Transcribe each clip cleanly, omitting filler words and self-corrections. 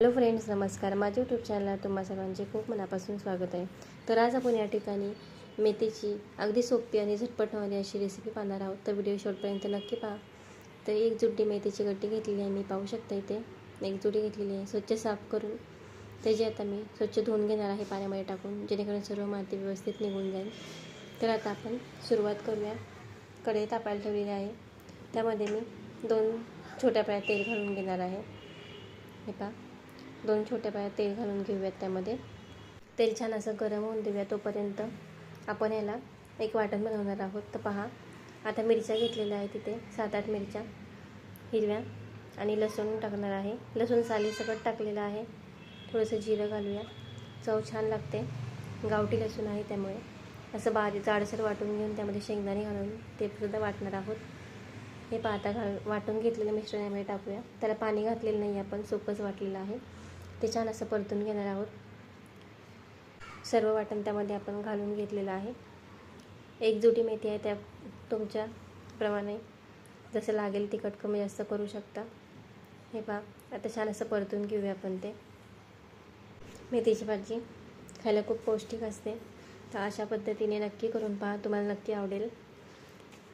Hello friends, नमस्कार. माझ्या YouTube चॅनलला तुम्हा सर्वांचे खूप मनापासून स्वागत आहे. तर आज आपण या ठिकाणी मेथीची अगदी सोपी आणि झटपट होणारी अशी रेसिपी पाहणार आहोत. तर व्हिडिओ शेवटपर्यंत नक्की पहा. तर एक जुडी मेथीची गड्डी घेतलेली आहे मी, पाहू शकता इथे एक जुडी घेतलेली आहे. स्वच्छ साफ करून त्याची आता मी स्वच्छ धुवून घेणार आहे पाण्यामध्ये टाकून, जेणेकरून सर्व माती व्यवस्थित निघून जाईल. तर आता आपण सुरुवात करूया. कढई तापायला ठेवलेली आहे, त्यामध्ये मी 2 छोट्या पळ्या तेल घालून घेणार आहे. हे पहा, 2 छोट्या पळ्या तेल घालून घेऊयात. त्यामध्ये तेल छान असं गरम होऊन देऊया. तोपर्यंत आपण याला एक वाटण बनवणार आहोत. तर पहा, आता मिरच्या घेतलेल्या आहेत तिथे 7-8 मिरच्या हिरव्या, आणि लसूण टाकणार आहे. लसूण साली सकट टाकलेलं आहे. थोडंसं जिरं घालूया, चव छान लागते. गावठी लसूण आहे त्यामुळे असं बारीक जाडसर वाटून घेऊन त्यामध्ये शेंगदाणे घालून ते सुद्धा वाटणार आहोत. हे पहा, आता वाटून घेतलेलं मिश्रण यामध्ये टाकूया. त्याला पाणी घातलेलं नाही, आपण सुकंच वाटलेलं आहे. ते छान असं परतून घेणार आहोत. सर्व वाटण त्यामध्ये आपण घालून घेतलेलं आहे. एक जुडी मेथी आहे, त्या तुमच्या प्रमाणे जसं लागेल तिखट कमी जास्त करू शकता. हे पहा, आता छान असं परतून घेऊया आपण ते. मेथीची भाजी खायला खूप पौष्टिक असते, तर अशा पद्धतीने नक्की करून पहा, तुम्हाला नक्की आवडेल.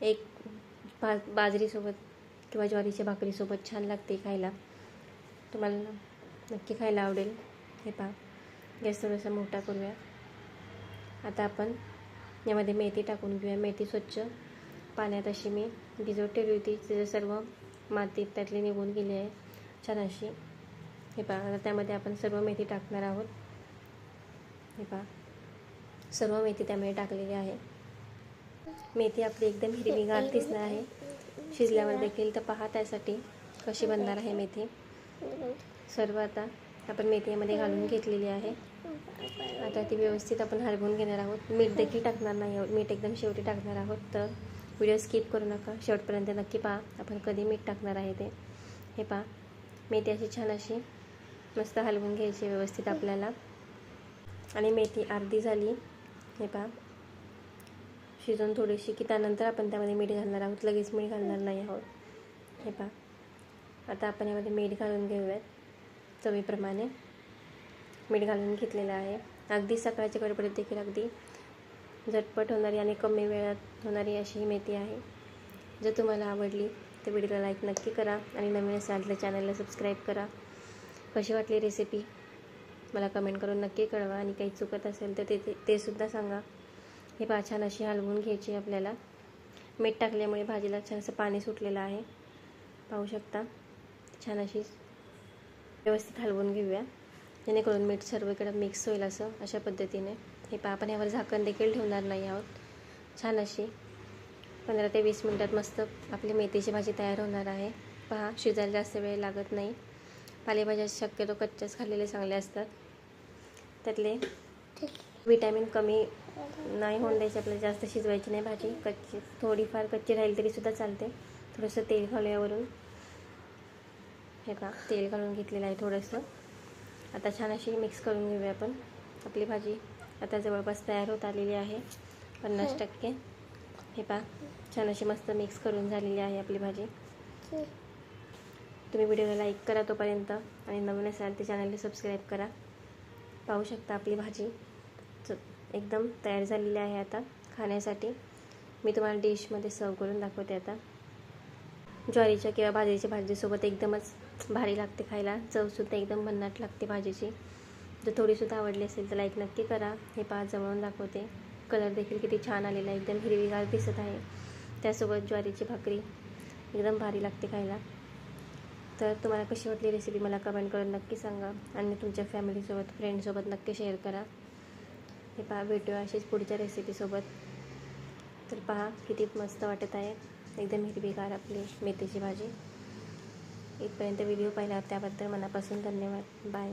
एक बाजरीसोबत किंवा ज्वारीच्या भाकरीसोबत छान लागते खायला, तुम्हाला नक्की खायला आवडेल. हे पहा, गॅस थोडासा मोठा करूया. आता आपण यामध्ये मेथी टाकून घेऊया. मेथी स्वच्छ पाण्यात अशी मी भिजवत ठेवली होती, तिचं सर्व माती त्यातली निघून गेली आहे छान अशी. हे पहा, आता त्यामध्ये आपण सर्व मेथी टाकणार आहोत. हे पहा, सर्व मेथी त्यामध्ये टाकलेली आहे. मेथी आपली एकदम हिरवीगार दिसणार आहे शिजल्यावर देखील. तर पहा त्यासाठी कशी बनणार आहे मेथी. सर्व आता आपण मेथी यामध्ये घालून घेतलेली आहे. आता ती व्यवस्थित आपण हलवून घेणार आहोत. मीठ देखील टाकणार नाही आहोत, मीठ एकदम शेवटी टाकणार आहोत. तर व्हिडिओ स्किप करू नका, शेवटपर्यंत नक्की पहा आपण कधी मीठ टाकणार आहे ते. हे पहा, मेथी अशी छान अशी मस्त हलवून घ्यायची व्यवस्थित आपल्याला. आणि मेथी अर्धी झाली, हे पहा शिजून थोडीशी, की त्यानंतर आपण त्यामध्ये मीठ घालणार आहोत, लगेच मीठ घालणार नाही आहोत. हे पहा, आता आपण यामध्ये मीठ घालून घेऊयात. चवीप्रमाणे मीठ घालून घेतलेलं आहे. अगदी सकाळच्या गडबडीत देखील अगदी झटपट होणारी आणि कमी वेळात होणारी अशी ही मेथी आहे. जर तुम्हाला आवडली तर व्हिडिओला लाईक नक्की करा, आणि नवीन असाल तर चॅनलला सबस्क्राईब करा. कशी वाटली रेसिपी मला कमेंट करून नक्की कळवा, आणि काही चुकत असेल तर ते सुद्धा सांगा. हे पहा, छान अशी हलवून घ्यायची आपल्याला. मीठ टाकल्यामुळे भाजीला छान असं पाणी सुटलेलं आहे, पाहू शकता. छान अशी व्यवस्थित हलवून घेऊया, जेणेकरून मीठ सर्वकडे मिक्स होईल असं, अशा पद्धतीने. हे पहा, आपण यावर झाकण देखील ठेवणार नाही आहोत. छान अशी 15 ते 20 मिनटात मस्त आपली मेथीची भाजी तयार होणार आहे. पहा, शिजायला जास्त वेळ लागत नाही. पालेभाज्या शक्यतो कच्च्याच खाल्लेले चांगले असतात, त्यातले विटॅमिन कमी नाही होऊन द्यायचे आपल्याला. जास्त शिजवायची नाही भाजी, कच्ची थोडीफार कच्ची राहील तरीसुद्धा चालते. थोडंसं तेल घालूयावरून. हे पहा, तेल घालून घेतलेलं आहे थोडंसं. आता छान अशी मिक्स करून घेऊया आपण. आपली भाजी आता जवळपास तयार होत आलेली आहे 50%. हे पहा, छान अशी मस्त मिक्स करून झालेली आहे आपली भाजी. तुम्ही व्हिडिओला लाईक करा तोपर्यंत, आणि नवीन असाल तर चॅनलला सबस्क्राईब करा. पाहू शकता आपली भाजी एकदम तयार झालेली आहे आता खाण्यासाठी. मी तुम्हाला डिशमध्ये सर्व करून दाखवते आता. ज्वारीच्या किंवा बाजरीच्या भाजीसोबत एकदमच भारी लागते खायला. चवसुद्धा एकदम भन्नाट लागते भाजीची. जर थोडीसुद्धा आवडली असेल तर लाईक नक्की करा. हे पहा, जवळून दाखवते. कलर देखील किती छान आलेला आहे, एकदम हिरवीगार दिसत आहे. त्यासोबत ज्वारीची भाकरी एकदम भारी लागते खायला. तर तुम्हाला कशी वाटली रेसिपी मला कमेंट करून नक्की सांगा, आणि तुमच्या फॅमिलीसोबत फ्रेंडसोबत नक्की शेअर करा. हे पहा, भेटूया अशीच पुढच्या रेसिपीसोबत. तर पहा, किती मस्त वाटत आहे, एकदम हिरवीगार आपली मेथीची भाजी. इथपर्यंत व्हिडिओ पाहिला त्याबद्दल मनापासून धन्यवाद. बाय.